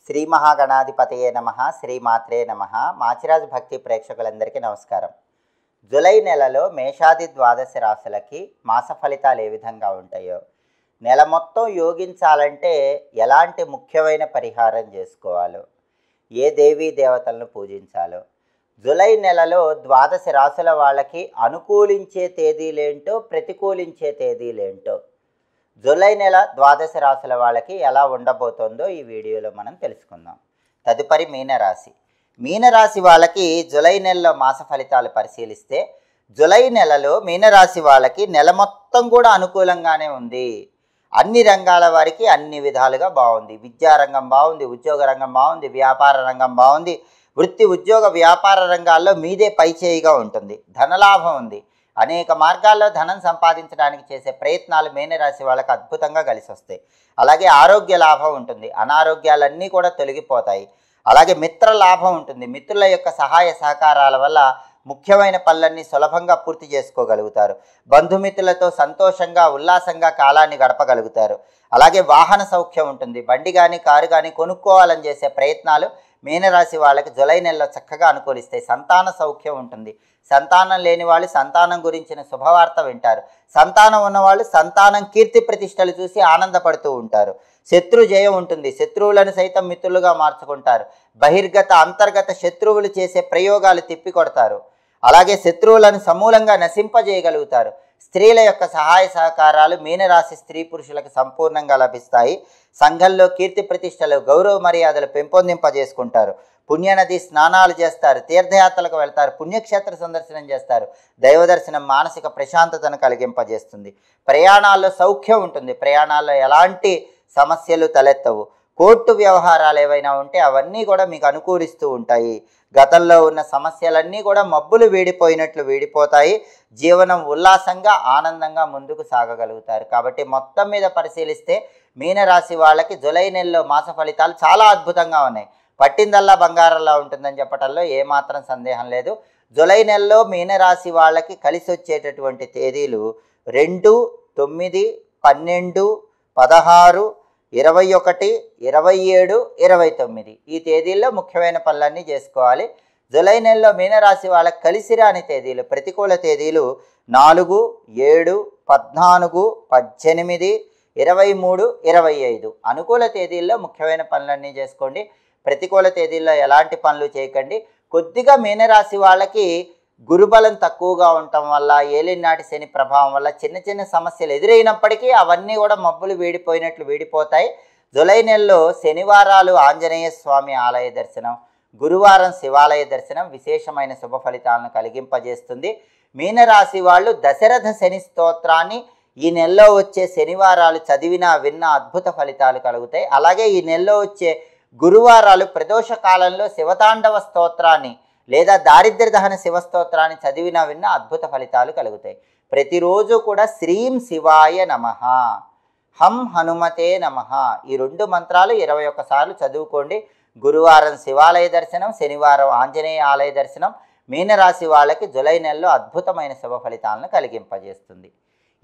శ్రీ మహాగణాధిపతయే నమః, శ్రీమాత్రే నమః. మాచిరాజు భక్తి ప్రేక్షకులందరికీ నమస్కారం. జూలై నెలలో మేషాది ద్వాదశ రాశులకి మాస ఫలితాలు ఏ విధంగా ఉంటాయో, నెల మొత్తం యోగించాలంటే ఎలాంటి ముఖ్యమైన పరిహారం చేసుకోవాలో, ఏ దేవీ దేవతలను పూజించాలో, జూలై నెలలో ద్వాదశ రాశుల వాళ్ళకి అనుకూలించే తేదీలేంటో, ప్రతికూలించే తేదీలేంటో, జూలై నెల ద్వాదశ రాశుల వాళ్ళకి ఎలా ఉండబోతోందో ఈ వీడియోలో మనం తెలుసుకుందాం. తదుపరి మీనరాశి. మీనరాశి వాళ్ళకి జూలై నెలలో మాస ఫలితాలు పరిశీలిస్తే, జూలై నెలలో మీనరాశి వాళ్ళకి నెల మొత్తం కూడా అనుకూలంగానే ఉంది. అన్ని రంగాల వారికి అన్ని విధాలుగా బాగుంది. విద్యారంగం బాగుంది, ఉద్యోగ రంగం బాగుంది, వ్యాపార రంగం బాగుంది. వృత్తి ఉద్యోగ వ్యాపార రంగాల్లో మీదే పైచేయిగా ఉంటుంది. ధనలాభం ఉంది. అనేక మార్గాల్లో ధనం సంపాదించడానికి చేసే ప్రయత్నాలు మీనరాశి వాళ్ళకి అద్భుతంగా కలిసి వస్తాయి. అలాగే ఆరోగ్య లాభం ఉంటుంది. అనారోగ్యాలన్నీ కూడా తొలగిపోతాయి. అలాగే మిత్ర లాభం ఉంటుంది. మిత్రుల యొక్క సహాయ సహకారాల వల్ల ముఖ్యమైన పనులన్నీ సులభంగా పూర్తి చేసుకోగలుగుతారు. బంధుమిత్రులతో సంతోషంగా ఉల్లాసంగా కాలాన్ని గడపగలుగుతారు. అలాగే వాహన సౌఖ్యం ఉంటుంది. బండి కానీ కారు కానీ కొనుక్కోవాలని చేసే ప్రయత్నాలు మీనరాశి వాళ్ళకి జూలై నెలలో చక్కగా అనుకూలిస్తాయి. సంతాన సౌఖ్యం ఉంటుంది. సంతానం లేని వాళ్ళు సంతానం గురించిన శుభవార్త వింటారు. సంతానం ఉన్నవాళ్ళు సంతానం కీర్తి ప్రతిష్టలు చూసి ఆనందపడుతూ ఉంటారు. శత్రు జయం ఉంటుంది. శత్రువులను సైతం మిత్రులుగా మార్చుకుంటారు. బహిర్గత అంతర్గత శత్రువులు చేసే ప్రయోగాలు తిప్పికొడతారు. అలాగే శత్రువులను సమూలంగా నశింపజేయగలుగుతారు. స్త్రీల యొక్క సహాయ సహకారాలు మీనరాశి స్త్రీ పురుషులకు సంపూర్ణంగా లభిస్తాయి. సంఘంలో కీర్తి ప్రతిష్టలు, గౌరవ మర్యాదలు పెంపొందింపజేసుకుంటారు. పుణ్యనది స్నానాలు చేస్తారు. తీర్థయాత్రలకు వెళ్తారు. పుణ్యక్షేత్ర సందర్శనం చేస్తారు. దైవ దర్శనం మానసిక ప్రశాంతతను కలిగింపజేస్తుంది. ప్రయాణాల్లో సౌఖ్యం ఉంటుంది. ప్రయాణాల్లో ఎలాంటి సమస్యలు తలెత్తవు. కోర్టు వ్యవహారాలు ఏవైనా ఉంటే అవన్నీ కూడా మీకు అనుకూలిస్తూ ఉంటాయి. గతంలో ఉన్న సమస్యలన్నీ కూడా మబ్బులు వీడిపోయినట్లు వీడిపోతాయి. జీవనం ఉల్లాసంగా ఆనందంగా ముందుకు సాగగలుగుతారు. కాబట్టి మొత్తం మీద పరిశీలిస్తే మీనరాశి వాళ్ళకి జూలై నెలలో మాస ఫలితాలు చాలా అద్భుతంగా ఉన్నాయి. పట్టిందల్లా బంగారంలా ఉంటుందని చెప్పడంలో ఏమాత్రం సందేహం లేదు. జూలై నెలలో మీనరాశి వాళ్ళకి కలిసి వచ్చేటటువంటి తేదీలు 2, 9, 12, 16, 21, 27, 29 ఈ తేదీల్లో ముఖ్యమైన పనులన్నీ చేసుకోవాలి. జూలై నెలలో మీనరాశి వాళ్ళకి కలిసి రాని తేదీలు, ప్రతికూల తేదీలు 4, 7, 14, 18, 23, 25. అనుకూల తేదీల్లో ముఖ్యమైన పనులన్నీ చేసుకోండి. ప్రతికూల తేదీల్లో ఎలాంటి పనులు చేయకండి. కొద్దిగా మీనరాశి వాళ్ళకి గురుబలం తక్కువగా ఉండటం వల్ల, ఏలినాటి శని ప్రభావం వల్ల చిన్న చిన్న సమస్యలు ఎదురైనప్పటికీ అవన్నీ కూడా మబ్బులు వీడిపోయినట్లు వీడిపోతాయి. జూలై నెలలో శనివారాలు ఆంజనేయ స్వామి ఆలయ దర్శనం, గురువారం శివాలయ దర్శనం విశేషమైన శుభ ఫలితాలను కలిగింపజేస్తుంది. మీనరాశి వాళ్ళు దశరథ శని స్తోత్రాన్ని ఈ నెలలో వచ్చే శనివారాలు చదివినా విన్నా అద్భుత ఫలితాలు కలుగుతాయి. అలాగే ఈ నెలలో వచ్చే గురువారాలు ప్రదోష కాలంలో శివతాండవ స్తోత్రాన్ని లేదా దారిద్ర్య దహన శివస్తోత్రాన్ని చదివినా విన్నా అద్భుత ఫలితాలు కలుగుతాయి. ప్రతిరోజు కూడా శ్రీం శివాయ నమః, హం హనుమతే నమః ఈ 2 మంత్రాలు 21 సార్లు చదువుకోండి. గురువారం శివాలయ దర్శనం, శనివారం ఆంజనేయ ఆలయ దర్శనం మీనరాశి వాళ్ళకి జూలై నెలలో అద్భుతమైన శుభ ఫలితాలను కలిగింపజేస్తుంది.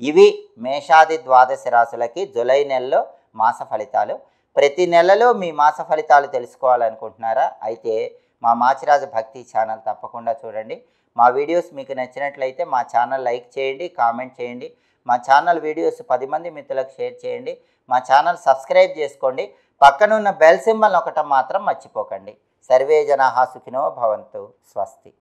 ఇవి మేషాది ద్వాదశ రాశులకి జూలై నెలలో మాస ఫలితాలు. ప్రతి నెలలో మీ మాస ఫలితాలు తెలుసుకోవాలనుకుంటున్నారా? అయితే మా మాచిరాజు భక్తి ఛానల్ తప్పకుండా చూడండి. మా వీడియోస్ మీకు నచ్చినట్లయితే మా ఛానల్ లైక్ చేయండి, కామెంట్ చేయండి. మా ఛానల్ వీడియోస్ 10 మంది మిత్రులకు షేర్ చేయండి. మా ఛానల్ సబ్స్క్రైబ్ చేసుకోండి. పక్కనున్న బెల్ సింబల్ నొక్కటం మాత్రం మర్చిపోకండి. సర్వే జనాః సుఖినో భవంతు. స్వస్తి.